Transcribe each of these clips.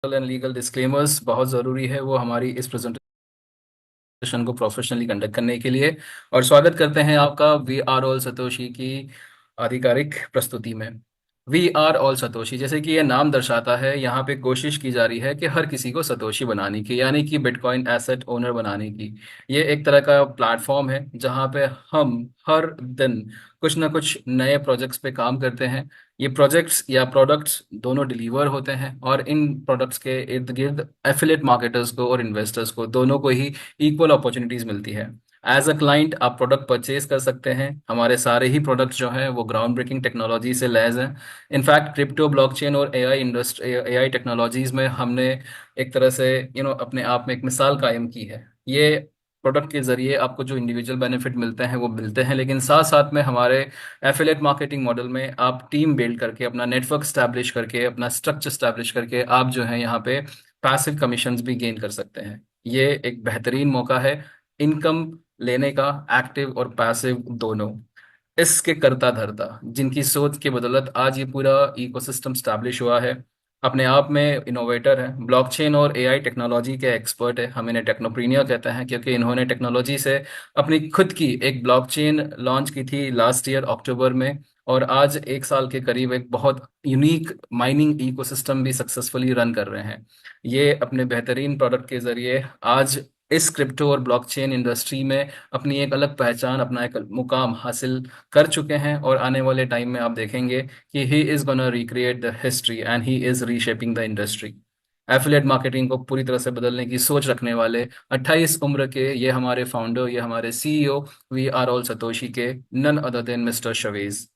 And legal disclaimers बहुत ज़रूरी है, वो हमारी इस प्रेजेंटेशन को प्रोफेशनली कंडक्ट करने के लिए। और स्वागत करते हैं आपका वी आर ऑल सतोशी की आधिकारिक प्रस्तुति में। वी आर ऑल सतोशी, जैसे कि ये नाम दर्शाता है, यहाँ पे कोशिश की जा रही है कि हर किसी को सतोशी बनाने की, यानी कि बिटकॉइन एसेट ओनर बनाने की। ये एक तरह का प्लेटफॉर्म है जहाँ पे हम हर दिन कुछ ना कुछ नए प्रोजेक्ट्स पे काम करते हैं। ये प्रोजेक्ट्स या प्रोडक्ट्स दोनों डिलीवर होते हैं और इन प्रोडक्ट्स के इर्द गिर्द एफिलिएट मार्केटर्स को और इन्वेस्टर्स को, दोनों को ही इक्वल अपॉर्चुनिटीज मिलती है। एज अ क्लाइंट आप प्रोडक्ट परचेज कर सकते हैं। हमारे सारे ही प्रोडक्ट्स जो हैं वो ग्राउंड ब्रेकिंग टेक्नोलॉजी से लैस हैं। इनफैक्ट क्रिप्टो, ब्लॉकचेन और एआई इंडस्ट्री, एआई टेक्नोलॉजीज में हमने एक तरह से अपने आप में एक मिसाल कायम की है। ये प्रोडक्ट के जरिए आपको जो इंडिविजुअल बेनिफिट मिलते हैं वो मिलते हैं, लेकिन साथ साथ में हमारे एफिलिएट मार्केटिंग मॉडल में आप टीम बिल्ड करके, अपना नेटवर्क स्टैब्लिश करके, अपना स्ट्रक्चर स्टैब्लिश करके आप जो है यहाँ पे पैसिव कमीशंस भी गेन कर सकते हैं। ये एक बेहतरीन मौका है इनकम लेने का, एक्टिव और पैसिव दोनों। इसके करता धरता जिनकी सोच के बदौलत आज ये पूरा इकोसिस्टम स्टैब्लिश हुआ है, अपने आप में इनोवेटर है, ब्लॉकचेन और एआई टेक्नोलॉजी के एक्सपर्ट है। हम इन्हें टेक्नोप्रीनियर कहते हैं क्योंकि इन्होंने टेक्नोलॉजी से अपनी खुद की एक ब्लॉकचेन लॉन्च की थी लास्ट ईयर अक्टूबर में, और आज एक साल के करीब एक बहुत यूनिक माइनिंग इकोसिस्टम भी सक्सेसफुली रन कर रहे हैं। ये अपने बेहतरीन प्रोडक्ट के जरिए आज इस क्रिप्टो और ब्लॉकचेन इंडस्ट्री में अपनी एक अलग पहचान, अपना एक मुकाम हासिल कर चुके हैं। और आने वाले टाइम में आप देखेंगे कि he is gonna recreate the history and he is reshaping the industry. Affiliate marketing को पूरी तरह से बदलने की सोच रखने वाले 28 उम्र के ये हमारे फाउंडर, ये हमारे CEO we are all Satoshi के none other than mister Chavez.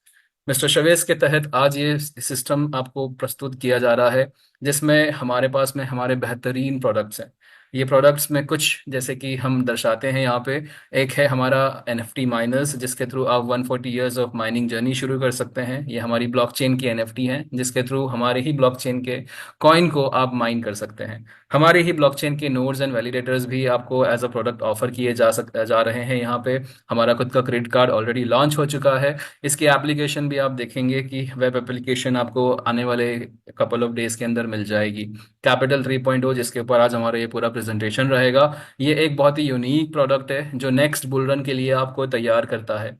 Mister Chavez के तहत आज ये सिस्टम आपको प्रस्तुत किया जा रहा है, जिसमें हमारे पास में हमारे बेहतरीन प्रोडक्ट्स हैं। ये प्रोडक्ट्स में कुछ जैसे कि हम दर्शाते हैं यहाँ पे, एक है हमारा एनएफटी माइनर्स, जिसके थ्रू आप 140 इयर्स ऑफ माइनिंग जर्नी शुरू कर सकते हैं। ये हमारी ब्लॉकचेन की एनएफटी है, जिसके थ्रू हमारे ही ब्लॉकचेन के कॉइन को आप माइन कर सकते हैं। हमारे ही ब्लॉकचेन के नोड्स एंड वैलिडेटर्स भी आपको एज अ प्रोडक्ट ऑफर किए जा रहे हैं यहाँ पे। हमारा खुद का क्रेडिट कार्ड ऑलरेडी लॉन्च हो चुका है। इसकी एप्लीकेशन भी आप देखेंगे कि वेब एप्लीकेशन आपको आने वाले कपल ऑफ डेज के अंदर मिल जाएगी। कैपिटल 3.0, जिसके ऊपर आज हमारा ये पूरा प्रेजेंटेशन रहेगा, ये एक बहुत ही यूनिक प्रोडक्ट है जो नेक्स्ट बुल रन के लिए आपको तैयार करता है।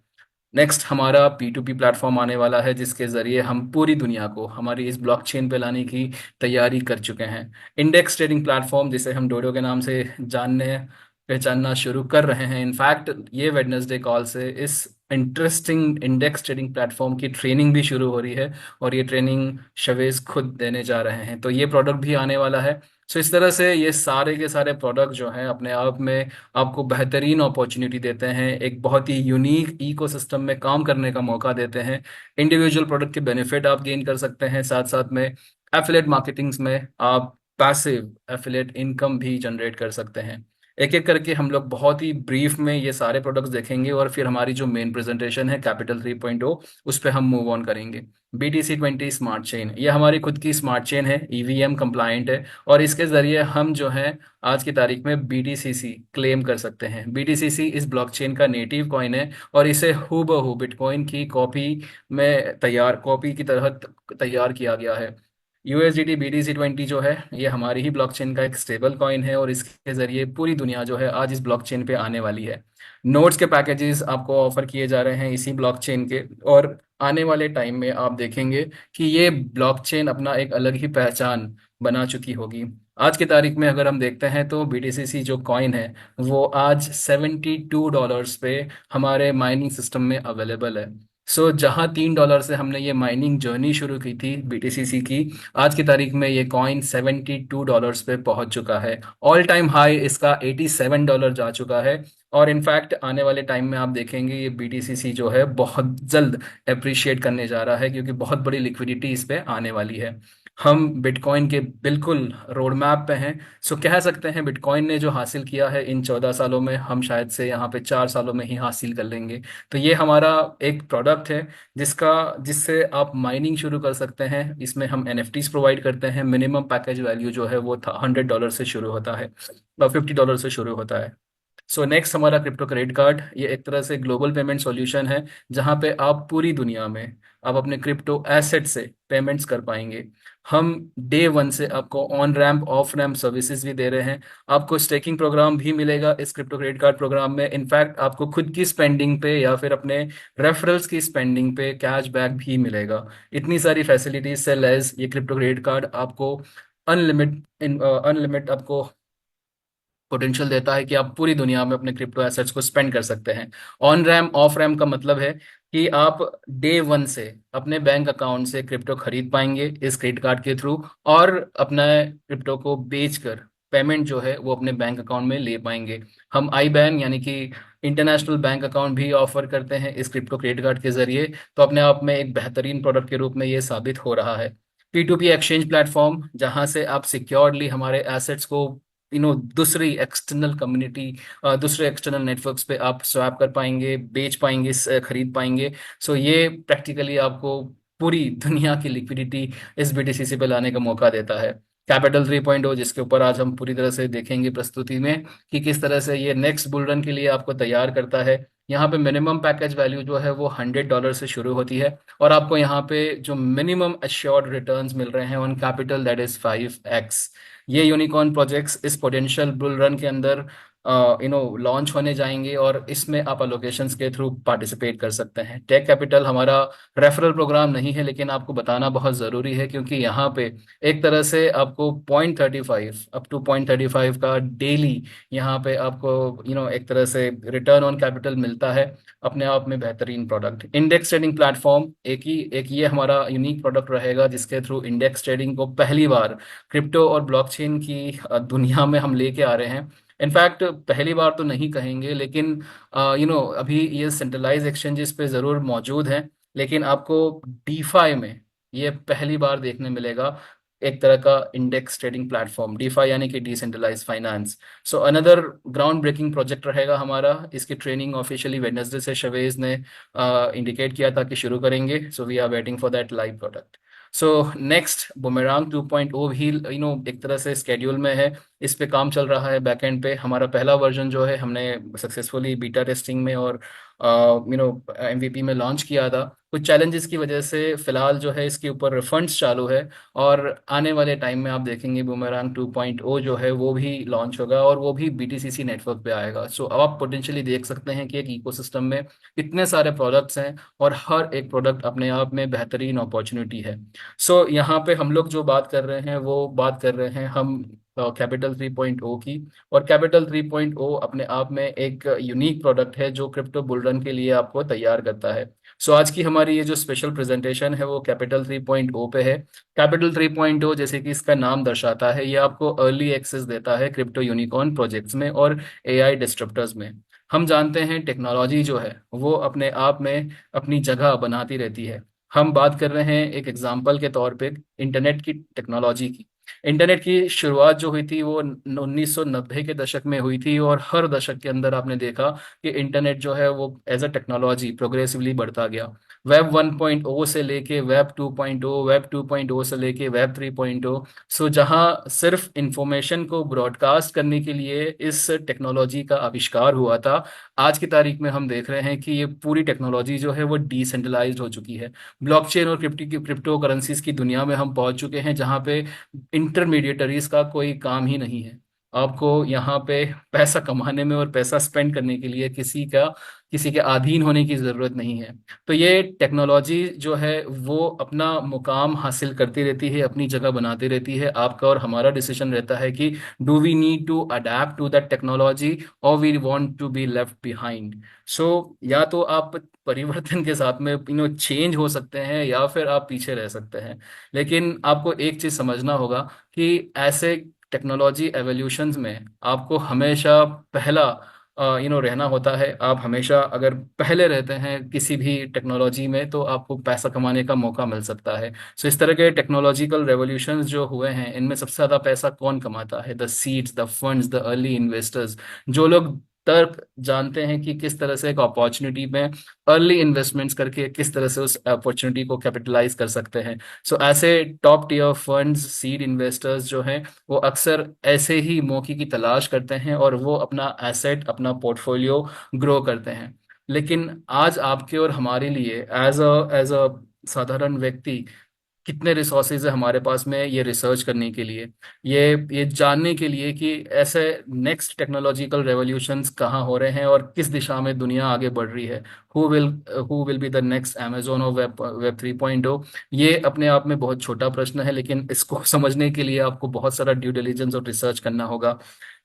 नेक्स्ट हमारा P2P प्लेटफॉर्म आने वाला है, जिसके जरिए हम पूरी दुनिया को हमारी इस ब्लॉकचेन पे लाने की तैयारी कर चुके हैं। इंडेक्स ट्रेडिंग प्लेटफॉर्म, जिसे हम डोडो के नाम से जानने पहचानना शुरू कर रहे हैं। इनफैक्ट ये वेडनेसडे कॉल से इस इंटरेस्टिंग इंडेक्स ट्रेडिंग प्लेटफॉर्म की ट्रेनिंग भी शुरू हो रही है, और ये ट्रेनिंग शवेज खुद देने जा रहे हैं। तो ये प्रोडक्ट भी आने वाला है। सो इस तरह से ये सारे के सारे प्रोडक्ट जो हैं अपने आप में आपको बेहतरीन अपॉर्चुनिटी देते हैं, एक बहुत ही यूनिक इकोसिस्टम में काम करने का मौका देते हैं। इंडिविजुअल प्रोडक्ट के बेनिफिट आप गेन कर सकते हैं, साथ साथ में एफिलिएट मार्केटिंग्स में आप पैसिव एफिलिएट इनकम भी जनरेट कर सकते हैं। एक एक करके हम लोग बहुत ही ब्रीफ में ये सारे प्रोडक्ट्स देखेंगे, और फिर हमारी जो मेन प्रेजेंटेशन है कैपिटल 3.0, उस पर हम मूव ऑन करेंगे। BTC20 स्मार्ट चेन, ये हमारी खुद की स्मार्ट चेन है, ईवीएम कंप्लायंट है, और इसके जरिए हम जो है आज की तारीख में BTCC क्लेम कर सकते हैं। BTCC इस ब्लॉकचेन का नेटिव कॉइन है, और इसे हूबहू बिटकॉइन की कॉपी में तैयार, कॉपी की तरह तैयार किया गया है। USDT BTC20 जो है ये हमारी ही ब्लॉकचेन का एक स्टेबल कॉइन है, और इसके जरिए पूरी दुनिया जो है आज इस ब्लॉकचेन पे आने वाली है। नोड्स के पैकेजेस आपको ऑफर किए जा रहे हैं इसी ब्लॉकचेन के, और आने वाले टाइम में आप देखेंगे कि ये ब्लॉकचेन अपना एक अलग ही पहचान बना चुकी होगी। आज की तारीख में अगर हम देखते हैं तो BTCC जो कॉइन है वो आज $72 पे हमारे माइनिंग सिस्टम में अवेलेबल है। सो जहां $3 से हमने ये माइनिंग जर्नी शुरू की थी BTCC की, आज की तारीख में ये कॉइन $72 पे पहुंच चुका है। ऑल टाइम हाई इसका $87 जा चुका है। और इनफैक्ट आने वाले टाइम में आप देखेंगे ये BTCC जो है बहुत जल्द अप्रिशिएट करने जा रहा है, क्योंकि बहुत बड़ी लिक्विडिटी इस पे आने वाली है। हम बिटकॉइन के बिल्कुल रोड मैप पे हैं। सो कह सकते हैं बिटकॉइन ने जो हासिल किया है इन 14 सालों में, हम शायद से यहाँ पे 4 सालों में ही हासिल कर लेंगे। तो ये हमारा एक प्रोडक्ट है जिससे आप माइनिंग शुरू कर सकते हैं। इसमें हम NFTs प्रोवाइड करते हैं। मिनिमम पैकेज वैल्यू जो है वो $100 से शुरू होता है, $50 से शुरू होता है। सो नेक्स्ट हमारा क्रिप्टो क्रेडिट कार्ड, ये एक तरह से ग्लोबल पेमेंट सॉल्यूशन है जहां पे आप पूरी दुनिया में आप अपने क्रिप्टो एसेट से पेमेंट्स कर पाएंगे। हम डे वन से आपको on ramp of ramp services भी दे रहे हैं। आपको स्टेकिंग प्रोग्राम भी मिलेगा इस क्रिप्टो क्रेडिट कार्ड प्रोग्राम में। इनफैक्ट आपको खुद की स्पेंडिंग पे या फिर अपने रेफरल्स की स्पेंडिंग पे कैशबैक भी मिलेगा। इतनी सारी फैसिलिटीज से लैस ये क्रिप्टो क्रेडिट कार्ड आपको अनलिमिट आपको पोटेंशियल देता है कि आप पूरी दुनिया में अपने क्रिप्टो एसेट्स को स्पेंड कर सकते हैं। ऑन रैम ऑफ रैम का मतलब है कि आप डे वन से अपने बैंक अकाउंट से क्रिप्टो खरीद पाएंगे इस क्रेडिट कार्ड के थ्रू, और अपना क्रिप्टो को बेचकर पेमेंट जो है वो अपने बैंक अकाउंट में ले पाएंगे। हम आई बैन यानी कि इंटरनेशनल बैंक अकाउंट भी ऑफर करते हैं इस क्रिप्टो क्रेडिट कार्ड के जरिए। तो अपने आप में एक बेहतरीन प्रोडक्ट के रूप में ये साबित हो रहा है। P2P एक्सचेंज प्लेटफॉर्म जहां से आप सिक्योरली हमारे एसेट्स को दूसरी एक्सटर्नल कम्युनिटी, दूसरे एक्सटर्नल नेटवर्क्स पे आप स्वैप कर पाएंगे, बेच पाएंगे, खरीद पाएंगे। सो ये प्रैक्टिकली आपको पूरी दुनिया की लिक्विडिटी इस BTCC पे लाने का मौका देता है। कैपिटल 3.0 जिसके ऊपर आज हम पूरी तरह से देखेंगे प्रस्तुति में कि किस तरह से ये नेक्स्ट बुल रन के लिए आपको तैयार करता है। यहाँ पे मिनिमम पैकेज वैल्यू जो है वो $100 से शुरू होती है, और आपको यहाँ पे जो मिनिमम अश्योर्ड रिटर्न्स मिल रहे हैं on capital that is 5x। ये यूनिकॉर्न प्रोजेक्ट्स इस पोटेंशियल बुल रन के अंदर लॉन्च होने जाएंगे, और इसमें आप अलोकेशंस के थ्रू पार्टिसिपेट कर सकते हैं। टेक कैपिटल हमारा रेफरल प्रोग्राम नहीं है, लेकिन आपको बताना बहुत ज़रूरी है क्योंकि यहाँ पे एक तरह से आपको 0.35 अप टू 0.35 का डेली यहाँ पे आपको एक तरह से रिटर्न ऑन कैपिटल मिलता है। अपने आप में बेहतरीन प्रोडक्ट इंडेक्स ट्रेडिंग प्लेटफॉर्म, एक ये हमारा यूनिक प्रोडक्ट रहेगा जिसके थ्रू इंडेक्स ट्रेडिंग को पहली बार क्रिप्टो और ब्लॉकचेन की दुनिया में हम लेके आ रहे हैं। इनफैक्ट पहली बार तो नहीं कहेंगे, लेकिन अभी ये सेंट्रलाइज एक्सचेंजेस पे ज़रूर मौजूद हैं, लेकिन आपको डीफाई में ये पहली बार देखने मिलेगा एक तरह का इंडेक्स ट्रेडिंग प्लेटफॉर्म, डीफाई यानी कि decentralise finance. So another ground breaking project रहेगा हमारा। इसकी ट्रेनिंग ऑफिशियली वेडनेसडे से शवेज ने इंडिकेट किया था कि शुरू करेंगे। So we are waiting for that live product. So next Boomerang 2.0 भी एक तरह से स्केड्यूल में है। इस पे काम चल रहा है बैकएंड पे। हमारा पहला वर्जन जो है हमने सक्सेसफुली बीटा टेस्टिंग में और MVP में लॉन्च किया था। कुछ चैलेंजेस की वजह से फिलहाल जो है इसके ऊपर रिफंड्स चालू है, और आने वाले टाइम में आप देखेंगे बुमेरांग 2.0 जो है वो भी लॉन्च होगा, और वो भी BTCC नेटवर्क पे आएगा। सो अब आप पोटेंशियली देख सकते हैं कि एक इकोसिस्टम में इतने सारे प्रोडक्ट्स हैं और हर एक प्रोडक्ट अपने आप में बेहतरीन अपॉर्चुनिटी है। सो यहाँ पे हम लोग जो बात कर रहे हैं वो बात कर रहे हैं हम कैपिटल 3.0 की। और कैपिटल 3.0 अपने आप में एक यूनिक प्रोडक्ट है जो क्रिप्टो बुलरन के लिए आपको तैयार करता है। सो आज की हमारी ये जो स्पेशल प्रेजेंटेशन है वो कैपिटल 3.0 पे है। कैपिटल 3.0 जैसे कि इसका नाम दर्शाता है, ये आपको अर्ली एक्सेस देता है क्रिप्टो यूनिकॉर्न प्रोजेक्ट्स में और AI डिस्ट्रप्टर्स में। हम जानते हैं टेक्नोलॉजी जो है वो अपने आप में अपनी जगह बनाती रहती है। हम बात कर रहे हैं एक एग्जाम्पल के तौर पे इंटरनेट की टेक्नोलॉजी की। इंटरनेट की शुरुआत जो हुई थी वो 1990 के दशक में हुई थी, और हर दशक के अंदर आपने देखा कि इंटरनेट जो है वो एज अ टेक्नोलॉजी प्रोग्रेसिवली बढ़ता गया। वेब 1.0 से लेके वेब 2.0, वेब 2.0 से लेके वेब 3.0। सो जहां सिर्फ इंफॉर्मेशन को ब्रॉडकास्ट करने के लिए इस टेक्नोलॉजी का आविष्कार हुआ था, आज की तारीख में हम देख रहे हैं कि ये पूरी टेक्नोलॉजी जो है वो डिसेंट्रलाइज्ड हो चुकी है। ब्लॉकचेन और क्रिप्टो करेंसीज की दुनिया में हम पहुंच चुके हैं जहां पे इंटरमीडिएटरीज का कोई काम ही नहीं है। आपको यहाँ पे पैसा कमाने में और पैसा स्पेंड करने के लिए किसी के अधीन होने की ज़रूरत नहीं है। तो ये टेक्नोलॉजी जो है वो अपना मुकाम हासिल करती रहती है, अपनी जगह बनाती रहती है। आपका और हमारा डिसीजन रहता है कि do we need to adapt to that technology और we want to be left behind. So या तो आप परिवर्तन के साथ में चेंज हो सकते हैं, या फिर आप पीछे रह सकते हैं। लेकिन आपको एक चीज़ समझना होगा कि ऐसे टेक्नोलॉजी एवोल्यूशंस में आपको हमेशा पहला रहना होता है। आप हमेशा अगर पहले रहते हैं किसी भी टेक्नोलॉजी में तो आपको पैसा कमाने का मौका मिल सकता है। सो इस तरह के टेक्नोलॉजिकल रेवोल्यूशंस जो हुए हैं इनमें सबसे ज़्यादा पैसा कौन कमाता है? The seeds, the funds, the early investors, जो लोग तर्क जानते हैं कि किस तरह से एक अपॉर्चुनिटी में अर्ली इन्वेस्टमेंट्स करके किस तरह से उस अपॉर्चुनिटी को कैपिटलाइज कर सकते हैं। सो ऐसे top tier funds, seed investors जो हैं, वो अक्सर ऐसे ही मौके की तलाश करते हैं और वो अपना एसेट, अपना पोर्टफोलियो ग्रो करते हैं। लेकिन आज आपके और हमारे लिए एज अ साधारण व्यक्ति कितने रिसोर्सेज है हमारे पास में ये रिसर्च करने के लिए, ये जानने के लिए कि ऐसे नेक्स्ट टेक्नोलॉजिकल रेवोल्यूशंस कहाँ हो रहे हैं और किस दिशा में दुनिया आगे बढ़ रही है। Who will who will be the next Amazon और वेब 3.0। ये अपने आप में बहुत छोटा प्रश्न है, लेकिन इसको समझने के लिए आपको बहुत सारा ड्यू डिलिजेंस और रिसर्च करना होगा।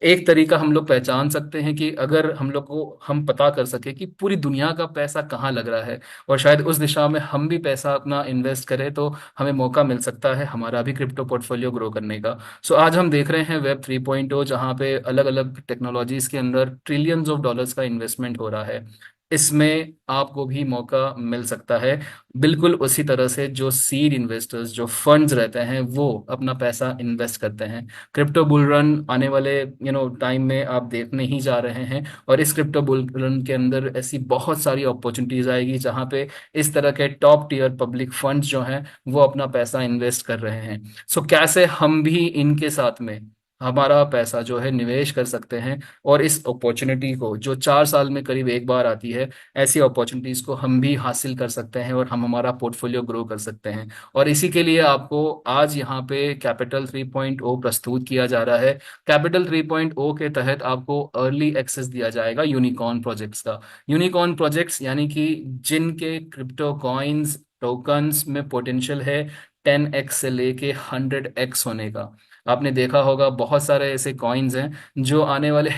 एक तरीका हम लोग पहचान सकते हैं कि अगर हम लोग को हम पता कर सके कि पूरी दुनिया का पैसा कहाँ लग रहा है और शायद उस दिशा में हम भी पैसा अपना इन्वेस्ट करें, तो हमें मौका मिल सकता है हमारा भी क्रिप्टो पोर्टफोलियो ग्रो करने का। सो आज हम देख रहे हैं वेब 3.0, जहाँ पे अलग अलग टेक्नोलॉजीज के अंदर ट्रिलियंस ऑफ डॉलर्स का इन्वेस्टमेंट हो रहा है। इसमें आपको भी मौका मिल सकता है, बिल्कुल उसी तरह से जो सीड इन्वेस्टर्स, जो फंड्स रहते हैं, वो अपना पैसा इन्वेस्ट करते हैं। क्रिप्टो बुल रन आने वाले टाइम में आप देखने ही जा रहे हैं, और इस क्रिप्टो बुल रन के अंदर ऐसी बहुत सारी अपॉर्चुनिटीज आएगी जहाँ पे इस तरह के टॉप टियर पब्लिक फंड्स जो हैं वो अपना पैसा इन्वेस्ट कर रहे हैं। सो कैसे हम भी इनके साथ में हमारा पैसा जो है निवेश कर सकते हैं, और इस अपॉर्चुनिटी को जो 4 साल में करीब एक बार आती है, ऐसी अपॉर्चुनिटीज को हम भी हासिल कर सकते हैं और हम हमारा पोर्टफोलियो ग्रो कर सकते हैं। और इसी के लिए आपको आज यहाँ पे कैपिटल 3.0 प्रस्तुत किया जा रहा है। कैपिटल 3.0 के तहत आपको अर्ली एक्सेस दिया जाएगा यूनिकॉर्न प्रोजेक्ट्स का। यूनिकॉर्न प्रोजेक्ट्स यानी कि जिनके क्रिप्टो कॉइन्स, टोकन्स में पोटेंशियल है 10x से लेके 100x होने का। आपने देखा होगा बहुत सारे ऐसे कॉइन्स हैं जो आने वाले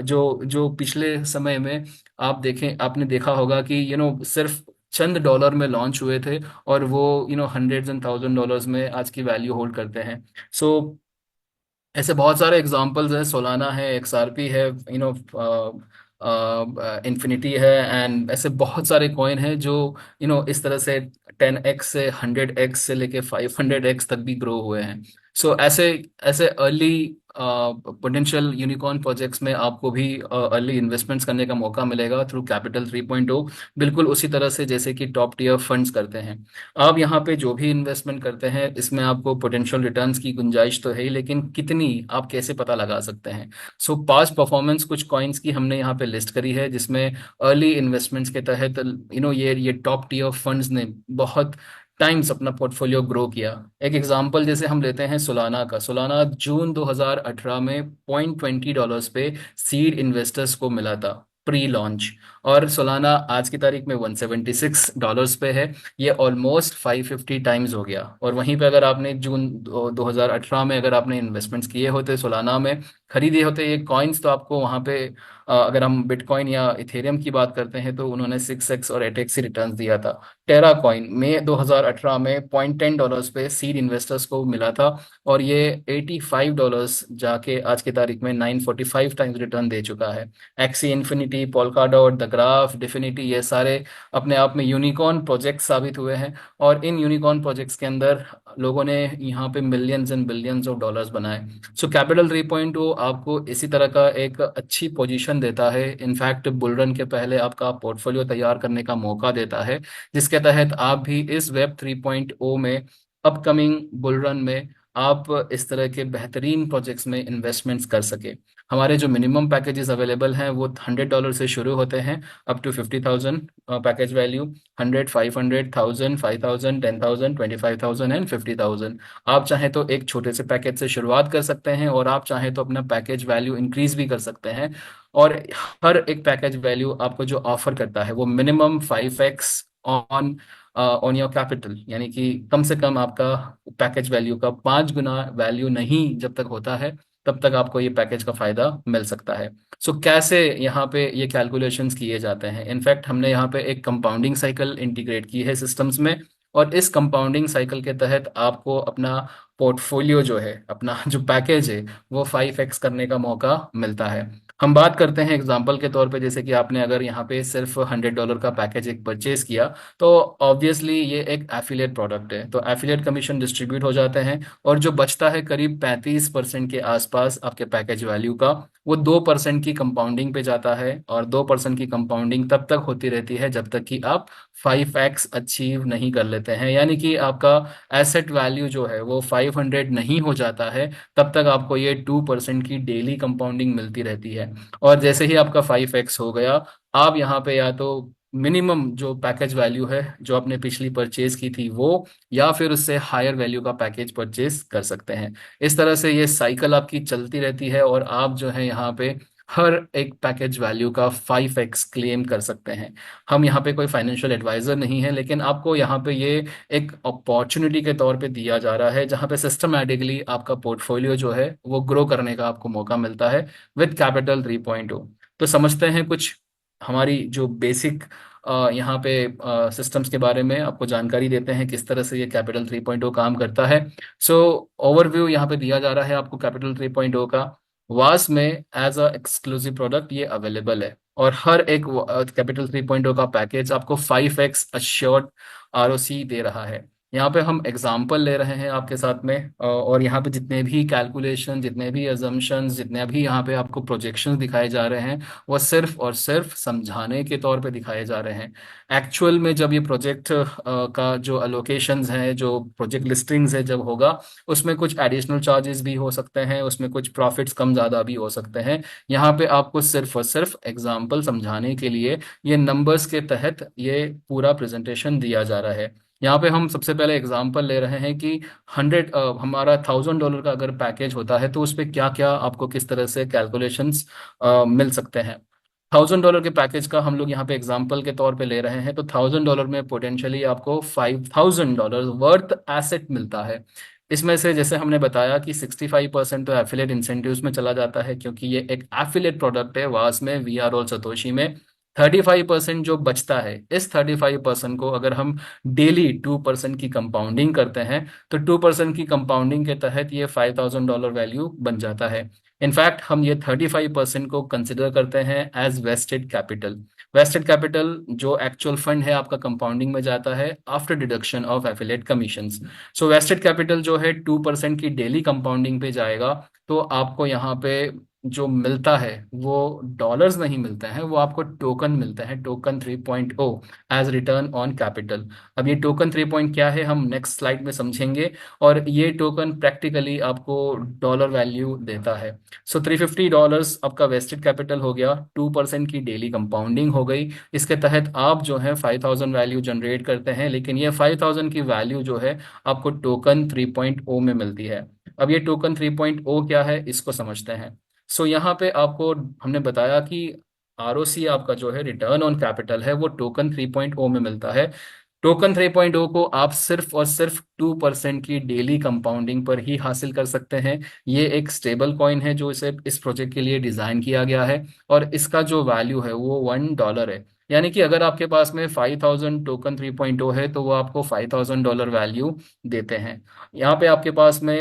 जो जो पिछले समय में आप देखें, आपने देखा होगा कि सिर्फ चंद डॉलर में लॉन्च हुए थे, और वो हंड्रेड्स एंड थाउजेंड डॉलर्स में आज की वैल्यू होल्ड करते हैं। सो ऐसे बहुत सारे एग्जांपल्स हैं, सोलाना है, एक्सआरपी है, इन्फिनिटी है, एंड ऐसे बहुत सारे कॉइन हैं जो इस तरह से 10x से 100x से लेके 500x तक भी ग्रो हुए हैं। सो ऐसे ऐसे अर्ली पोटेंशियल यूनिकॉर्न प्रोजेक्ट्स में आपको भी अर्ली इन्वेस्टमेंट्स करने का मौका मिलेगा थ्रू कैपिटल 3.0, बिल्कुल उसी तरह से जैसे कि टॉप टियर फंड्स करते हैं। आप यहाँ पे जो भी इन्वेस्टमेंट करते हैं, इसमें आपको पोटेंशियल रिटर्न्स की गुंजाइश तो है ही, लेकिन कितनी, आप कैसे पता लगा सकते हैं। सो पास्ट परफॉर्मेंस कुछ कॉइन्स की हमने यहाँ पे लिस्ट करी है, जिसमें अर्ली इन्वेस्टमेंट्स के तहत ये टॉप टियर फंड्स ने बहुत टाइम्स अपना पोर्टफोलियो ग्रो किया। एक एग्जांपल जैसे हम लेते हैं सोलाना का। सोलाना जून 2018 में $0.20 पे सीड इन्वेस्टर्स को मिला था प्री लॉन्च, और सोलाना आज की तारीख में $176 पे है। ये ऑलमोस्ट 550 टाइम्स हो गया। और वहीं पे अगर आपने जून 2018 में अगर आपने इन्वेस्टमेंट्स किए होते सोलाना में, खरीदे होते ये कॉइन्स, तो आपको वहाँ पे अगर हम बिटकॉइन या इथेरियम की बात करते हैं तो उन्होंने 6x और 8x ही रिटर्न दिया था। टेरा कॉइन में 2018 में $0.10 पे सीड इन्वेस्टर्स को मिला था, और ये $85 जाके आज की तारीख में 945 टाइम्स रिटर्न दे चुका है। Axie Infinity, Polkadot, the Graph, Dfinity, ये सारे अपने आप में यूनिकॉर्न प्रोजेक्ट साबित हुए हैं, और इन यूनिकॉर्न प्रोजेक्ट्स के अंदर लोगों ने यहाँ पे millions and billions of dollars बनाए। सो कैपिटल 3.0 आपको इसी तरह का एक अच्छी पोजीशन देता है, इनफैक्ट बुलरन के पहले आपका पोर्टफोलियो तैयार करने का मौका देता है, जिसके तहत आप भी इस वेब 3.0 में, अपकमिंग बुलरन में, आप इस तरह के बेहतरीन प्रोजेक्ट्स में इन्वेस्टमेंट्स कर सके। हमारे जो मिनिमम पैकेजेस अवेलेबल हैं वो $100 से शुरू होते हैं, up to 50,000 package value. 100, 500, 1000, 5000, 10,000, 25,000 and 50,000। आप चाहें तो एक छोटे से पैकेज से शुरुआत कर सकते हैं, और आप चाहें तो अपना पैकेज वैल्यू इंक्रीज भी कर सकते हैं। और हर एक पैकेज वैल्यू आपको जो ऑफर करता है वो minimum 5x on on your capital, यानी कि कम से कम आपका पैकेज वैल्यू का 5 गुना वैल्यू नहीं जब तक होता है, तब तक आपको ये पैकेज का फायदा मिल सकता है। सो कैसे यहाँ पे ये कैलकुलेशंस किए जाते हैं, इनफैक्ट हमने यहाँ पे एक कंपाउंडिंग साइकिल इंटीग्रेट की है सिस्टम्स में, और इस कंपाउंडिंग साइकिल के तहत आपको अपना पोर्टफोलियो जो है, अपना जो पैकेज है, वो 5x करने का मौका मिलता है। हम बात करते हैं एग्जाम्पल के तौर पे, जैसे कि आपने अगर यहाँ पे सिर्फ $100 का पैकेज एक परचेज किया, तो ऑब्वियसली ये एक एफिलिएट प्रोडक्ट है, तो एफिलिएट कमीशन डिस्ट्रीब्यूट हो जाते हैं, और जो बचता है करीब 35% के आसपास आपके पैकेज वैल्यू का, वो 2% की कंपाउंडिंग पे जाता है। और 2% की कंपाउंडिंग तब तक होती रहती है जब तक कि आप 5x अचीव नहीं कर लेते हैं, यानी कि आपका एसेट वैल्यू जो है वो 500 नहीं हो जाता है, तब तक आपको ये 2% की डेली कंपाउंडिंग मिलती रहती है। और जैसे ही आपका 5x हो गया, आप यहाँ पे या तो मिनिमम जो पैकेज वैल्यू है जो आपने पिछली परचेज की थी वो, या फिर उससे हायर वैल्यू का पैकेज परचेज कर सकते हैं। इस तरह से ये साइकिल आपकी चलती रहती है, और आप जो है यहाँ पे हर एक पैकेज वैल्यू का 5x क्लेम कर सकते हैं। हम यहाँ पे कोई फाइनेंशियल एडवाइजर नहीं है, लेकिन आपको यहाँ पे ये एक अपॉर्चुनिटी के तौर पे दिया जा रहा है, जहाँ पे सिस्टमैटिकली आपका पोर्टफोलियो जो है वो ग्रो करने का आपको मौका मिलता है विद कैपिटल 3.0। तो समझते हैं कुछ हमारी जो बेसिक यहाँ पे सिस्टम्स के बारे में, आपको जानकारी देते हैं किस तरह से ये कैपिटल 3.0 काम करता है। सो ओवरव्यू यहाँ पे दिया जा रहा है आपको कैपिटल 3.0 का। वास में एज अ एक्सक्लूसिव प्रोडक्ट ये अवेलेबल है, और हर एक कैपिटल 3.0 का पैकेज आपको 5x अश्योर्ड आरओसी दे रहा है। यहाँ पे हम एग्जाम्पल ले रहे हैं आपके साथ में, और यहाँ पे जितने भी कैलकुलेशन, जितने भी अजम्पशंस, जितने भी यहाँ पे आपको प्रोजेक्शंस दिखाए जा रहे हैं, वो सिर्फ और सिर्फ समझाने के तौर पे दिखाए जा रहे हैं। एक्चुअल में जब ये प्रोजेक्ट का जो अलोकेशंस है, जो प्रोजेक्ट लिस्टिंग्स है जब होगा, उसमें कुछ एडिशनल चार्जेस भी हो सकते हैं, उसमें कुछ प्रॉफिट्स कम ज़्यादा भी हो सकते हैं। यहाँ पे आपको सिर्फ और सिर्फ एग्जाम्पल समझाने के लिए ये नंबर्स के तहत ये पूरा प्रेजेंटेशन दिया जा रहा है। यहाँ पे हम सबसे पहले एग्जांपल ले रहे हैं कि 100 हमारा $1000 का अगर पैकेज होता है, तो उस पर क्या क्या आपको किस तरह से कैलकुलेशंस मिल सकते हैं। $1000 के पैकेज का हम लोग यहाँ पे एग्जांपल के तौर पे ले रहे हैं, तो $1000 में पोटेंशियली आपको $5000 वर्थ एसेट मिलता है। इसमें से जैसे हमने बताया कि 65% तो एफिलेट इंसेंटिव्स में चला जाता है, क्योंकि ये एक एफिलेट प्रोडक्ट है वास में, वी आर ऑल सतोशी में। 35% जो बचता है, इस 35% को अगर हम डेली 2% की कंपाउंडिंग करते हैं, तो 2% की कंपाउंडिंग के तहत ये $5000 वैल्यू बन जाता है। इनफैक्ट हम ये 35% को कंसिडर करते हैं as vested capital. Vested capital जो एक्चुअल फंड है आपका कंपाउंडिंग में जाता है after deduction of affiliate commissions. So vested capital जो है 2% की डेली कंपाउंडिंग पे जाएगा, तो आपको यहाँ पे जो मिलता है वो डॉलर्स नहीं मिलते हैं, वो आपको टोकन मिलते हैं, token 3.0 as return on capital. अब ये टोकन 3 क्या है हम नेक्स्ट स्लाइड में समझेंगे, और ये टोकन प्रैक्टिकली आपको डॉलर वैल्यू देता है। सो $350 आपका वेस्टेड कैपिटल हो गया, 2% की डेली कंपाउंडिंग हो गई, इसके तहत आप जो है 5000 वैल्यू जनरेट करते हैं, लेकिन ये 5000 की वैल्यू जो है आपको टोकन 3.0 में मिलती है। अब ये टोकन 3.0 क्या है, इसको समझते हैं। सो यहाँ पे आपको हमने बताया कि आरओसी आपका जो है रिटर्न ऑन कैपिटल है, वो टोकन 3.0 में मिलता है। टोकन 3.0 को आप सिर्फ और सिर्फ 2% की डेली कंपाउंडिंग पर ही हासिल कर सकते हैं। ये एक स्टेबल कॉइन है जो इसे इस प्रोजेक्ट के लिए डिजाइन किया गया है, और इसका जो वैल्यू है वो $1 है। यानी कि अगर आपके पास में 5000 टोकन 3.0 है, तो वो आपको $5000 वैल्यू देते हैं। यहाँ पे आपके पास में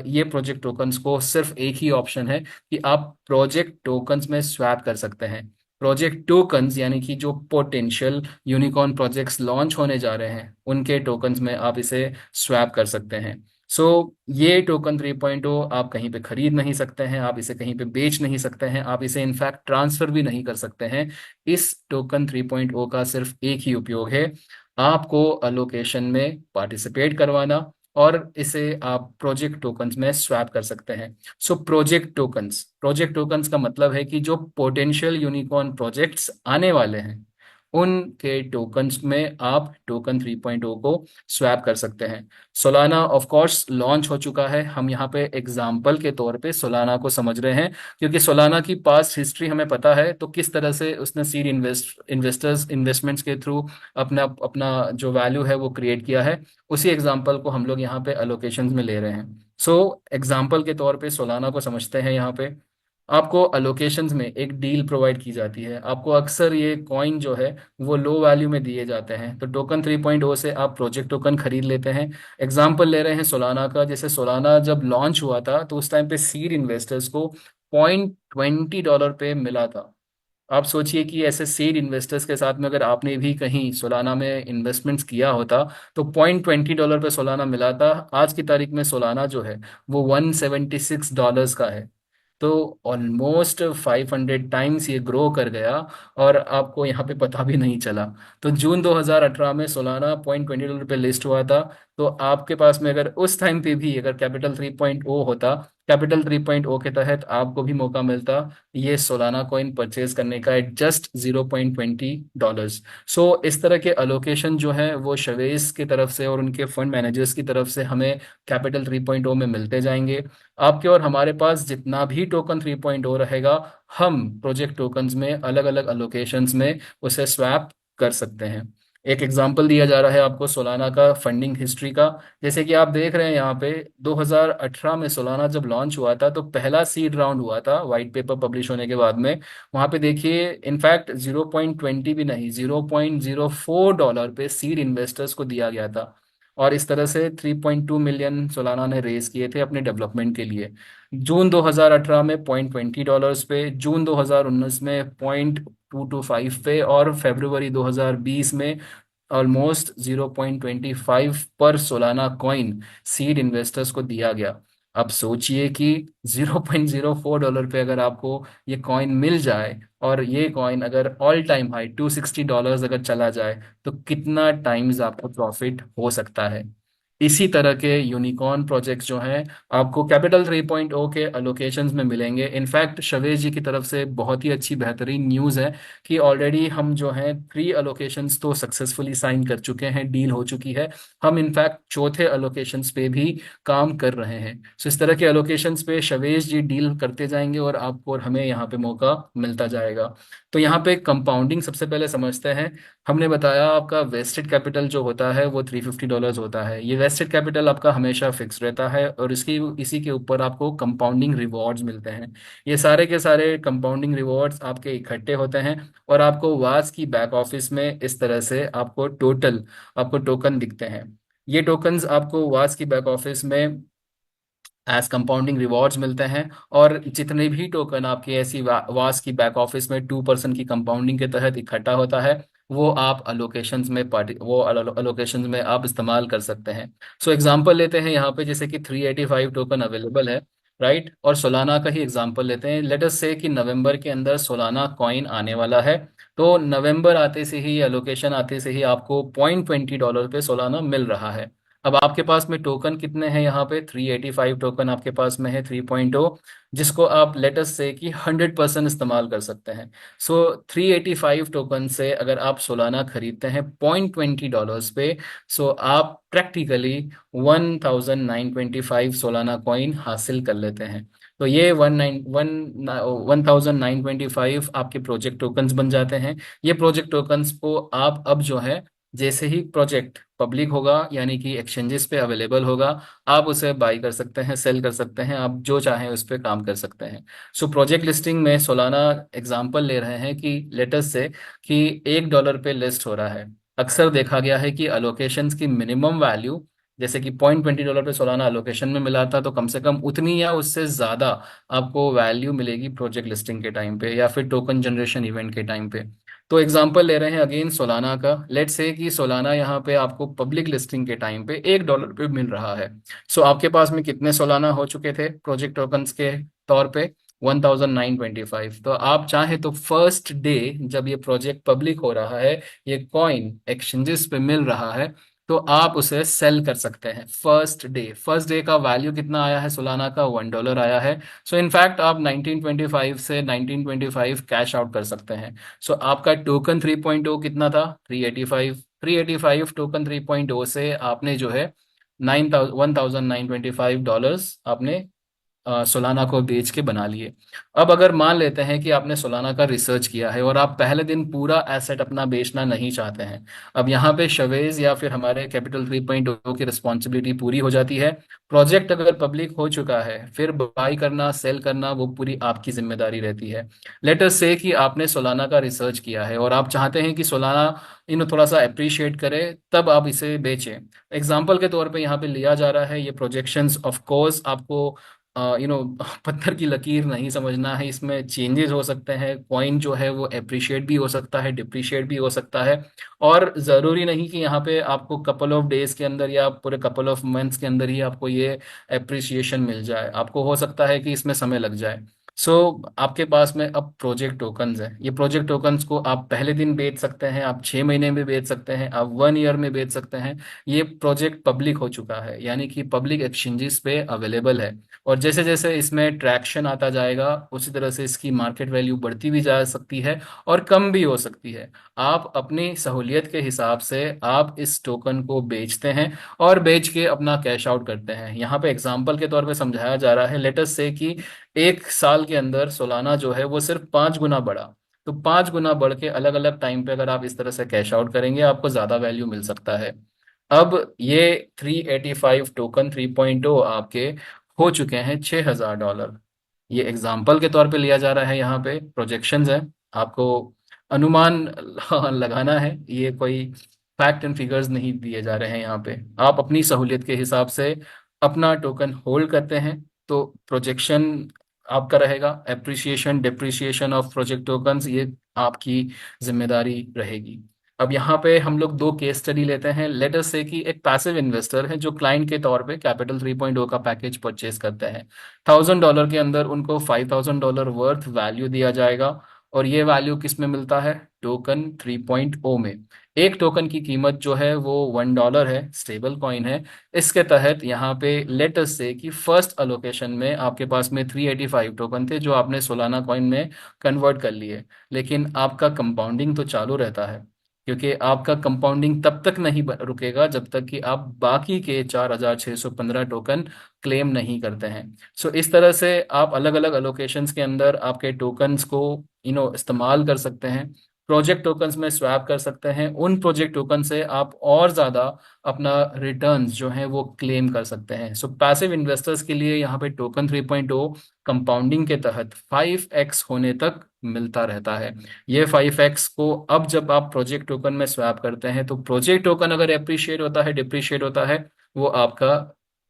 ये प्रोजेक्ट टोकन्स को सिर्फ एक ही ऑप्शन है कि आप प्रोजेक्ट टोकन्स में स्वैप कर सकते हैं। प्रोजेक्ट टोकन्स यानी कि जो पोटेंशियल यूनिकॉर्न प्रोजेक्ट्स लॉन्च होने जा रहे हैं, उनके टोकन्स में आप इसे स्वैप कर सकते हैं। सो ये टोकन 3.0 आप कहीं पे खरीद नहीं सकते हैं, आप इसे कहीं पे बेच नहीं सकते हैं, आप इसे इनफैक्ट ट्रांसफर भी नहीं कर सकते हैं। इस टोकन 3.0 का सिर्फ एक ही उपयोग है, आपको अलोकेशन में पार्टिसिपेट करवाना, और इसे आप प्रोजेक्ट टोकन्स में स्वैप कर सकते हैं। सो प्रोजेक्ट टोकन्स का मतलब है कि जो पोटेंशियल यूनिकॉर्न प्रोजेक्ट्स आने वाले हैं, उनके टोकन्स में आप टोकन 3.0 को स्वैप कर सकते हैं। सोलाना ऑफ कोर्स लॉन्च हो चुका है, हम यहाँ पे एग्जाम्पल के तौर पे सोलाना को समझ रहे हैं, क्योंकि सोलाना की पास्ट हिस्ट्री हमें पता है, तो किस तरह से उसने सीड इन्वेस्टर्स इन्वेस्टमेंट्स के थ्रू अपना अपना जो वैल्यू है वो क्रिएट किया है। उसी एग्जाम्पल को हम लोग यहाँ पे अलोकेशंस में ले रहे हैं। सो एग्जाम्पल के तौर पे सोलाना को समझते हैं यहाँ पे। आपको अलोकेशंस में एक डील प्रोवाइड की जाती है। आपको अक्सर ये कॉइन जो है वो लो वैल्यू में दिए जाते हैं, तो टोकन 3.0 से आप प्रोजेक्ट टोकन खरीद लेते हैं। एग्जाम्पल ले रहे हैं सोलाना का। जैसे सोलाना जब लॉन्च हुआ था तो उस टाइम पे सीड इन्वेस्टर्स को $0.20 पे मिला था। आप सोचिए कि ऐसे सीड इन्वेस्टर्स के साथ में अगर आपने भी कहीं सोलाना में इन्वेस्टमेंट्स किया होता तो $0.20 पे सोलाना मिला था। आज की तारीख में सोलाना जो है वो $176 का है। तो ऑलमोस्ट 500 टाइम्स ये ग्रो कर गया और आपको यहाँ पे पता भी नहीं चला। तो जून 2018 में सोलाना $0.20 पे लिस्ट हुआ था। तो आपके पास में अगर उस टाइम पे भी अगर कैपिटल 3.0 होता, कैपिटल 3.0 के तहत आपको भी मौका मिलता ये सोलाना कॉइन परचेज करने का एट जस्ट $0.20। सो इस तरह के अलोकेशन जो है वो शवेस की तरफ से और उनके फंड मैनेजर्स की तरफ से हमें कैपिटल 3.0 में मिलते जाएंगे। आपके और हमारे पास जितना भी टोकन 3.0 रहेगा, हम प्रोजेक्ट टोकन्स में अलग अलग अलोकेशंस में उसे स्वैप कर सकते हैं। एक एग्जांपल दिया जा रहा है आपको सोलाना का फंडिंग हिस्ट्री का। जैसे कि आप देख रहे हैं यहाँ पे 2018 में सोलाना जब लॉन्च हुआ था तो पहला सीड राउंड हुआ था वाइट पेपर पब्लिश होने के बाद में। वहां पे देखिए इनफैक्ट 0.20 भी नहीं, $0.04 पे सीड इन्वेस्टर्स को दिया गया था। और इस तरह से 3.2 मिलियन सोलाना ने रेज किए थे अपने डेवलपमेंट के लिए। जून 2018 में $0.20 पे, जून 2019 में $0.225 पे, और फरवरी 2020 में ऑलमोस्ट 0.25 पर सोलाना कॉइन सीड इन्वेस्टर्स को दिया गया। अब सोचिए कि $0.04 पे अगर आपको ये कॉइन मिल जाए और ये कॉइन अगर ऑल टाइम हाई $260 अगर चला जाए तो कितना टाइम्स आपको प्रॉफिट हो सकता है। इसी तरह के यूनिकॉर्न प्रोजेक्ट्स जो हैं आपको कैपिटल 3.0 के अलोकेशंस में मिलेंगे। इनफैक्ट शवेश जी की तरफ से बहुत ही अच्छी बेहतरीन न्यूज़ है कि ऑलरेडी हम जो हैं 3 अलोकेशंस तो सक्सेसफुली साइन कर चुके हैं, डील हो चुकी है। हम इनफैक्ट चौथे अलोकेशंस पे भी काम कर रहे हैं। सो इस तरह के अलोकेशंस पे शवेश जी डील करते जाएंगे और आपको और हमें यहाँ पे मौका मिलता जाएगा। तो यहाँ पे कंपाउंडिंग सबसे पहले समझते हैं। हमने बताया आपका वेस्टेड कैपिटल जो होता है वो $350 होता है। ये वेस्टेड कैपिटल आपका हमेशा फिक्स रहता है और इसकी इसी के ऊपर आपको कंपाउंडिंग रिवॉर्ड्स मिलते हैं। ये सारे के सारे कंपाउंडिंग रिवॉर्ड्स आपके इकट्ठे होते हैं और आपको वाज की बैक ऑफिस में इस तरह से आपको टोटल आपको टोकन दिखते हैं। ये टोकन्स आपको वाज की बैक ऑफिस में एज कंपाउंडिंग रिवॉर्ड्स मिलते हैं। और जितने भी टोकन आपकी ऐसी वास की बैक ऑफिस में 2% की कंपाउंडिंग के तहत इकट्ठा होता है वो आप अलोकेशंस में अलोकेशंस में आप इस्तेमाल कर सकते हैं। सो एग्जांपल लेते हैं यहाँ पे, जैसे कि 385 टोकन अवेलेबल है, राइट। और सोलाना का ही एग्जांपल लेते हैं। लेट अस से कि नवंबर के अंदर सोलाना कॉइन आने वाला है। तो नवंबर आते से ही, एलोकेशन आते से ही आपको $0.20 पे सोलाना मिल रहा है। अब आपके पास में टोकन कितने हैं यहाँ पे? 385 टोकन आपके पास में है 3.0, जिसको आप लेटेस्ट से कि 100% इस्तेमाल कर सकते हैं। सो 385 टोकन से अगर आप सोलाना खरीदते हैं $0.20 पे, सो आप प्रैक्टिकली 1925 सोलाना कॉइन हासिल कर लेते हैं। तो ये 1925 आपके प्रोजेक्ट टोकन्स बन जाते हैं। ये प्रोजेक्ट टोकन्स को आप अब जो है जैसे ही प्रोजेक्ट पब्लिक होगा यानी कि एक्सचेंजेस पे अवेलेबल होगा, आप उसे बाई कर सकते हैं, सेल कर सकते हैं, आप जो चाहें उस पर काम कर सकते हैं। सो प्रोजेक्ट लिस्टिंग में सोलाना एग्जांपल ले रहे हैं कि लेटेस्ट से कि $1 पे लिस्ट हो रहा है। अक्सर देखा गया है कि अलोकेशंस की मिनिमम वैल्यू, जैसे कि $0.20 पे सोलाना अलोकेशन में मिला था, तो कम से कम उतनी या उससे ज़्यादा आपको वैल्यू मिलेगी प्रोजेक्ट लिस्टिंग के टाइम पे या फिर टोकन जनरेशन इवेंट के टाइम पे। तो एग्जांपल ले रहे हैं अगेन सोलाना का। लेट्स से कि सोलाना यहाँ पे आपको पब्लिक लिस्टिंग के टाइम पे $1 पे मिल रहा है। सो आपके पास में कितने सोलाना हो चुके थे प्रोजेक्ट टोकन्स के तौर पे? 1925। तो आप चाहे तो फर्स्ट डे जब ये प्रोजेक्ट पब्लिक हो रहा है, ये कॉइन एक्सचेंजेस पे मिल रहा है, तो आप उसे सेल कर सकते हैं फर्स्ट डे का वैल्यू कितना आया है सोलाना का? $1 आया है। सो इनफैक्ट आप 1925 से 1925 कैश आउट कर सकते हैं। सो आपका टोकन 3.0 कितना था? 385 टोकन 3.0 से आपने जो है $1925 आपने सोलाना को बेच के बना लिए। अब अगर मान लेते हैं कि आपने सोलाना का रिसर्च किया है और आप पहले दिन पूरा एसेट अपना बेचना नहीं चाहते हैं। अब यहाँ पे शवेज या फिर हमारे कैपिटल 3.0 की रिस्पॉन्सिबिलिटी पूरी हो जाती है। प्रोजेक्ट अगर पब्लिक हो चुका है फिर बाई करना सेल करना वो पूरी आपकी जिम्मेदारी रहती है। लेट अस से कि आपने सोलाना का रिसर्च किया है और आप चाहते हैं कि सोलाना थोड़ा सा अप्रिशिएट करे, तब आप इसे बेचें। एग्जाम्पल के तौर पे यहाँ पे लिया जा रहा है ये प्रोजेक्शंस। ऑफ कोर्स आपको पत्थर की लकीर नहीं समझना है, इसमें चेंजेस हो सकते हैं। कॉइन जो है वो अप्रिशिएट भी हो सकता है, डिप्रिशिएट भी हो सकता है। और ज़रूरी नहीं कि यहाँ पे आपको कपल ऑफ डेज के अंदर या पूरे कपल ऑफ मंथ्स के अंदर ही आपको ये अप्रिसिएशन मिल जाए। आपको हो सकता है कि इसमें समय लग जाए। सो आपके पास में अब प्रोजेक्ट टोकन्स है। ये प्रोजेक्ट टोकन्स को आप पहले दिन बेच सकते हैं, आप 6 महीने में बेच सकते हैं, आप 1 ईयर में बेच सकते हैं। ये प्रोजेक्ट पब्लिक हो चुका है, यानी कि पब्लिक एक्सचेंजेस पे अवेलेबल है। और जैसे जैसे इसमें ट्रैक्शन आता जाएगा उसी तरह से इसकी मार्केट वैल्यू बढ़ती भी जा सकती है और कम भी हो सकती है। आप अपनी सहूलियत के हिसाब से आप इस टोकन को बेचते हैं और बेच के अपना कैश आउट करते हैं। यहाँ पे एग्जांपल के तौर पे समझाया जा रहा है, लेटस से कि 1 साल के अंदर सोलाना जो है वो सिर्फ 5 गुना बढ़ा। तो 5 गुना बढ़ के अलग अलग टाइम पे अगर आप इस तरह से कैश आउट करेंगे आपको ज्यादा वैल्यू मिल सकता है। अब ये 385 टोकन 3.0 आपके हो चुके हैं $6,000। ये एग्जाम्पल के तौर पे लिया जा रहा है, यहाँ पे प्रोजेक्शंस है। आपको अनुमान लगाना है, ये कोई फैक्ट एंड फिगर्स नहीं दिए जा रहे हैं यहाँ पे। आप अपनी सहूलियत के हिसाब से अपना टोकन होल्ड करते हैं तो प्रोजेक्शन आपका रहेगा। Appreciation depreciation of project tokens ये आपकी जिम्मेदारी रहेगी। अब यहाँ पे हम लोग दो केस स्टडी लेते हैं। लेट अस से कि एक पैसिव इन्वेस्टर है जो क्लाइंट के तौर पे कैपिटल 3.0 का पैकेज परचेज करते हैं। $1,000 के अंदर उनको $5,000 वर्थ वैल्यू दिया जाएगा। और ये वैल्यू किस में मिलता है? टोकन 3.0 में। एक टोकन की कीमत जो है वो $1 है, स्टेबल कॉइन है। इसके तहत यहाँ पे लेट अस से कि फर्स्ट अलोकेशन में आपके पास में 385 टोकन थे जो आपने सोलाना कॉइन में कन्वर्ट कर लिए। लेकिन आपका कंपाउंडिंग तो चालू रहता है, क्योंकि आपका कंपाउंडिंग तब तक नहीं रुकेगा जब तक कि आप बाकी के 4,615 टोकन क्लेम नहीं करते हैं। सो इस तरह से आप अलग अलग अलोकेशंस के अंदर आपके टोकन्स को इस्तेमाल कर सकते हैं। प्रोजेक्ट टोकन्स में स्वैप कर सकते हैं। उन प्रोजेक्ट टोकन से आप और ज़्यादा अपना रिटर्न्स जो हैं वो क्लेम कर सकते हैं। सो पैसिव इन्वेस्टर्स के लिए यहाँ पे टोकन 3.0 कंपाउंडिंग के तहत 5x होने तक मिलता रहता है। ये 5x को अब जब आप प्रोजेक्ट टोकन में स्वैप करते हैं तो प्रोजेक्ट टोकन अगर अप्रिशिएट होता है डिप्रिशिएट होता है वो आपका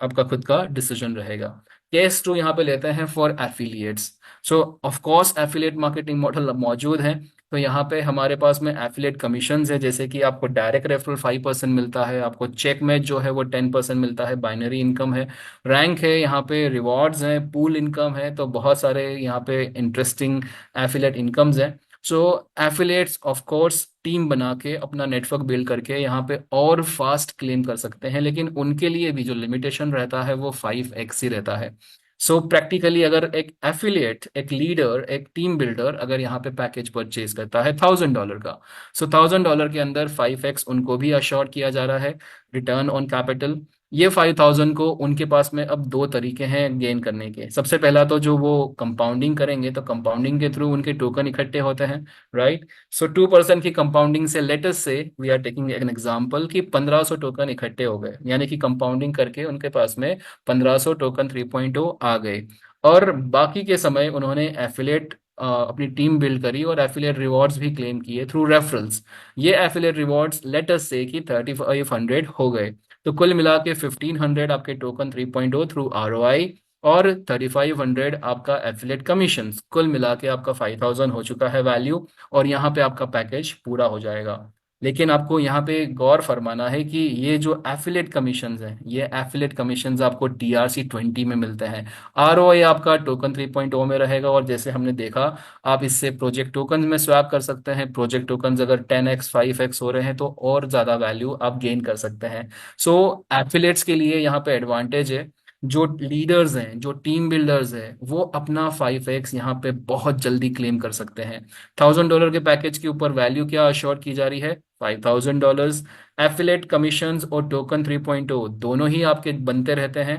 आपका खुद का डिसीजन रहेगा। केस टू यहाँ पे लेते हैं for affiliates. So of course affiliate marketing model मौजूद है। तो यहाँ पे हमारे पास में एफिलिएट कमीशंस है, जैसे कि आपको डायरेक्ट रेफरल 5% मिलता है, आपको चेक में जो है वो 10% मिलता है, बाइनरी इनकम है, रैंक है, यहाँ पे रिवॉर्ड्स हैं, पूल इनकम है। तो बहुत सारे यहाँ पे इंटरेस्टिंग एफिलिएट इनकम्स हैं। सो एफिलिएट्स ऑफ कोर्स टीम बना के अपना नेटवर्क बिल्ड करके यहाँ पे और फास्ट क्लेम कर सकते हैं, लेकिन उनके लिए भी जो लिमिटेशन रहता है वो 5x ही रहता है। सो प्रैक्टिकली अगर एक एफिलिएट एक लीडर एक टीम बिल्डर अगर यहाँ पे पैकेज परचेज करता है $1,000 का, सो $1,000 के अंदर 5x उनको भी अश्योर किया जा रहा है रिटर्न ऑन कैपिटल। ये 5,000 को उनके पास में अब दो तरीके हैं गेन करने के। सबसे पहला तो जो वो कंपाउंडिंग करेंगे तो कंपाउंडिंग के थ्रू उनके टोकन इकट्ठे होते हैं, राइट। सो 2% की कंपाउंडिंग से लेटेस्ट से we are taking an example कि 1,500 टोकन इकट्ठे हो गए, यानी कि कंपाउंडिंग करके उनके पास में 1,500 टोकन 3.0 आ गए। और बाकी के समय उन्होंने एफिलेट अपनी टीम बिल्ड करी और एफिलिएट रिवॉर्ड्स भी क्लेम किए थ्रू रेफरल्स। ये एफिलिएट रिवॉर्ड्स लेटेस्ट से कि 3,500 हो गए। तो कुल मिला के 1,500 आपके टोकन 3.0 थ्रू ROI और 3,500 आपका एफिलिएट कमीशन, कुल मिला के आपका 5,000 हो चुका है वैल्यू। और यहाँ पे आपका पैकेज पूरा हो जाएगा। लेकिन आपको यहाँ पे गौर फरमाना है कि ये जो एफिलिएट कमीशंस हैं ये एफिलिएट कमीशंस आपको TRC 20 में मिलते हैं। ROI आपका टोकन 3.0 में रहेगा। और जैसे हमने देखा आप इससे प्रोजेक्ट टोकन में स्वैप कर सकते हैं। प्रोजेक्ट टोकन अगर 10x 5x हो रहे हैं तो और ज़्यादा वैल्यू आप गेन कर सकते हैं। सो एफिलिएट्स के लिए यहाँ पे एडवांटेज है, जो लीडर्स हैं जो टीम बिल्डर्स हैं वो अपना 5x यहाँ पे बहुत जल्दी क्लेम कर सकते हैं। $1,000 के पैकेज के ऊपर वैल्यू क्या अश्योर की जा रही है? $5,000। एफिलेट कमीशंस और टोकन 3.0 दोनों ही आपके बनते रहते हैं।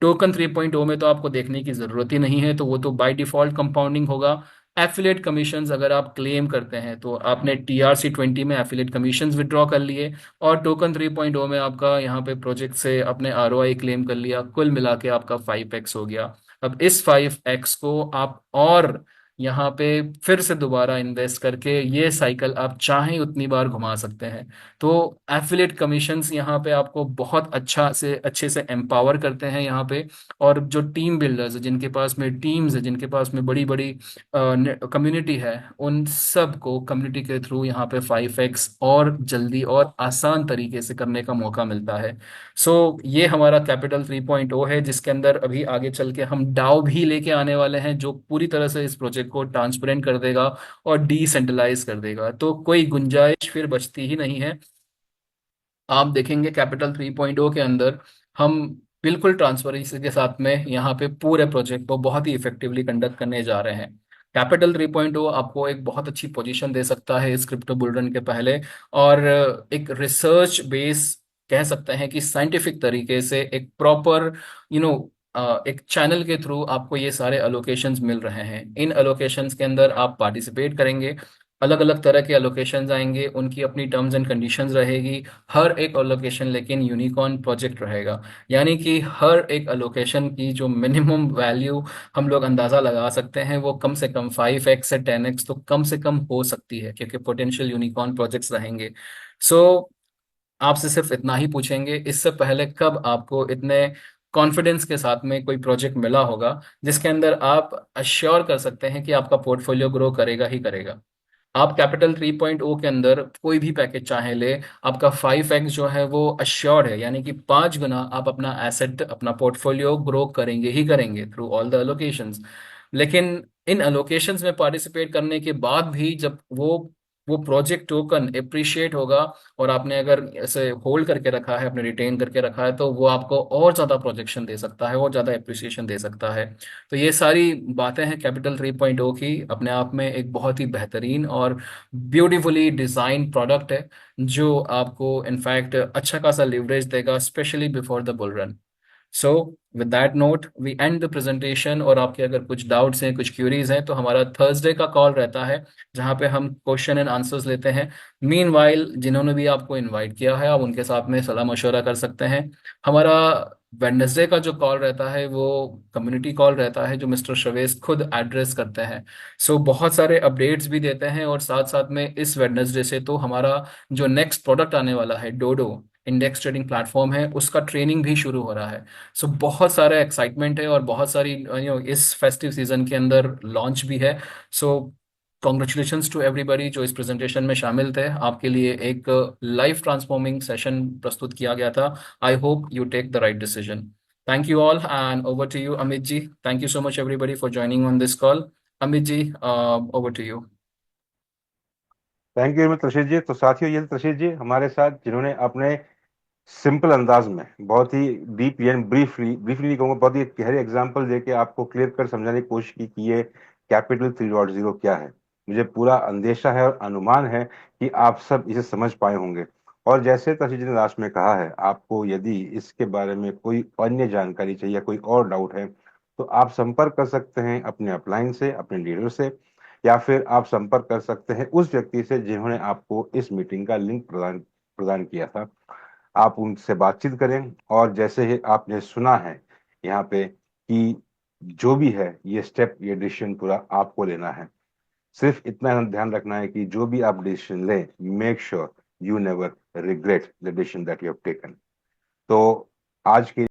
टोकन 3.0 में तो आपको देखने की जरूरत ही नहीं है, तो वो तो बाय डिफॉल्ट कंपाउंडिंग होगा। एफिलेट कमीशंस अगर आप क्लेम करते हैं तो आपने TRC 20 में एफिलेट कमीशंस विड्रॉ कर लिए, और टोकन 3.0 में आपका यहाँ पे प्रोजेक्ट से अपने ROI क्लेम कर लिया, कुल मिला के आपका 5x हो गया। अब इस 5x को आप और यहाँ पे फिर से दोबारा इन्वेस्ट करके ये साइकिल आप चाहें उतनी बार घुमा सकते हैं। तो एफिलिएट कमीशंस यहाँ पे आपको बहुत अच्छे से एम्पावर करते हैं यहाँ पे। और जो टीम बिल्डर्स है, जिनके पास में टीम्स है, जिनके पास में बड़ी बड़ी कम्युनिटी है, उन सब को कम्युनिटी के थ्रू यहाँ पे 5x और जल्दी और आसान तरीके से करने का मौका मिलता है। सो ये हमारा कैपिटल 3.0 है, जिसके अंदर अभी आगे चल के हम डाओ भी लेके आने वाले हैं, जो पूरी तरह से इस प्रोजेक्ट को ट्रांसपेरेंट कर देगा और डिसेंट्रलाइज कर देगा। तो कोई गुंजाइश फिर बचती ही नहीं है। आप देखेंगे कैपिटल 3.0 के अंदर हम बिल्कुल ट्रांसपेरेंसी के साथ में यहाँ पे पूरे प्रोजेक्ट को बहुत ही इफेक्टिवली कंडक्ट करने जा रहे हैं। कैपिटल 3.0 आपको एक बहुत अच्छी पोजीशन दे सकता है इस क्रिप्टो बुल रन के पहले, और एक रिसर्च बेस कह सकते हैं कि साइंटिफिक तरीके से एक प्रॉपर यू नो एक चैनल के थ्रू आपको ये सारे अलोकेशंस मिल रहे हैं। इन अलोकेशंस के अंदर आप पार्टिसिपेट करेंगे, अलग अलग तरह के अलोकेशंस आएंगे, उनकी अपनी टर्म्स एंड कंडीशंस रहेगी। हर एक अलोकेशन लेकिन यूनिकॉर्न प्रोजेक्ट रहेगा, यानी कि हर एक अलोकेशन की जो मिनिमम वैल्यू हम लोग अंदाजा लगा सकते हैं वो कम से कम 5x से 10x तो कम से कम हो सकती है, क्योंकि पोटेंशियल यूनिकॉर्न प्रोजेक्ट्स रहेंगे। सो आपसे सिर्फ इतना ही पूछेंगे, इससे पहले कब आपको इतने कॉन्फिडेंस के साथ में कोई प्रोजेक्ट मिला होगा जिसके अंदर आप अश्योर कर सकते हैं कि आपका पोर्टफोलियो ग्रो करेगा ही करेगा। आप कैपिटल 3.0 के अंदर कोई भी पैकेज चाहे ले, आपका 5x जो है वो अश्योर्ड है, यानी कि 5 गुना आप अपना एसेट, अपना पोर्टफोलियो ग्रो करेंगे ही करेंगे थ्रू ऑल द अलोकेशंस। लेकिन इन अलोकेशंस में पार्टिसिपेट करने के बाद भी जब वो प्रोजेक्ट टोकन एप्रिशिएट होगा, और आपने अगर ऐसे होल्ड करके रखा है, अपने रिटेन करके रखा है, तो वो आपको और ज़्यादा प्रोजेक्शन दे सकता है, और ज़्यादा एप्रिसिएशन दे सकता है। तो ये सारी बातें हैं कैपिटल 3.0 की। अपने आप में एक बहुत ही बेहतरीन और ब्यूटीफुली डिजाइन प्रोडक्ट है, जो आपको इनफैक्ट अच्छा खासा लिवरेज देगा, specially before the bull run. So with that note we end the presentation. और आपके अगर कुछ डाउट्स हैं, कुछ क्यूरीज हैं, तो हमारा थर्सडे का कॉल रहता है जहाँ पे हम क्वेश्चन एंड आंसर्स लेते हैं। मीनवाइल जिन्होंने भी आपको इनवाइट किया है, आप उनके साथ में सलाह मशवरा कर सकते हैं। हमारा वेडनेसडे का जो कॉल रहता है वो कम्युनिटी कॉल रहता है, जो मिस्टर शवेस खुद एड्रेस करते हैं। सो बहुत सारे अपडेट्स भी देते हैं, और साथ साथ में इस वेडनेसडे से तो हमारा जो नेक्स्ट प्रोडक्ट आने वाला है, डोडो इंडेक्स ट्रेडिंग प्लेटफॉर्म है, उसका ट्रेनिंग भी शुरू हो रहा है। सो बहुत सारा एक्साइटमेंट है, और बहुत सारी इस फेस्टिव सीजन के अंदर लॉन्च भी है। सो कॉन्ग्रेचुलेशंस टू एवरीबडी जो इस प्रेजेंटेशन में शामिल थे। आपके लिए एक लाइफ ट्रांसफॉर्मिंग सेशन प्रस्तुत किया गया था। I hope you take the right decision. Thank you all, and over to you Amit ji. Thank you so much everybody for joining on this call. Amit ji, over to you. Thank you Trasheel ji. तो साथियों, ये त्रशील जी हमारे साथ, जिन्होंने अपने सिंपल अंदाज में बहुत ही डीप यानी ब्रीफली नहीं कहूँगा, बहुत ही गहरे एग्जाम्पल देके आपको क्लियर कर समझाने की कोशिश की कि ये कैपिटल 3.0 क्या है। मुझे पूरा अंदेशा है और अनुमान है कि आप सब इसे समझ पाए होंगे। और जैसे तशी जी ने लास्ट में कहा है, आपको यदि इसके बारे में कोई अन्य जानकारी चाहिए या कोई और डाउट है, तो आप संपर्क कर सकते हैं अपने अपलाइन से, अपने लीडर से, या फिर आप संपर्क कर सकते हैं उस व्यक्ति से जिन्होंने आपको इस मीटिंग का लिंक प्रदान प्रदान किया था। आप उनसे बातचीत करें। और जैसे ही आपने सुना है यहाँ पे कि जो भी है ये स्टेप, ये डिसीजन पूरा आपको लेना है। सिर्फ इतना ध्यान रखना है कि जो भी आप डिसीजन लें, make sure you never regret the decision that you have taken. तो आज के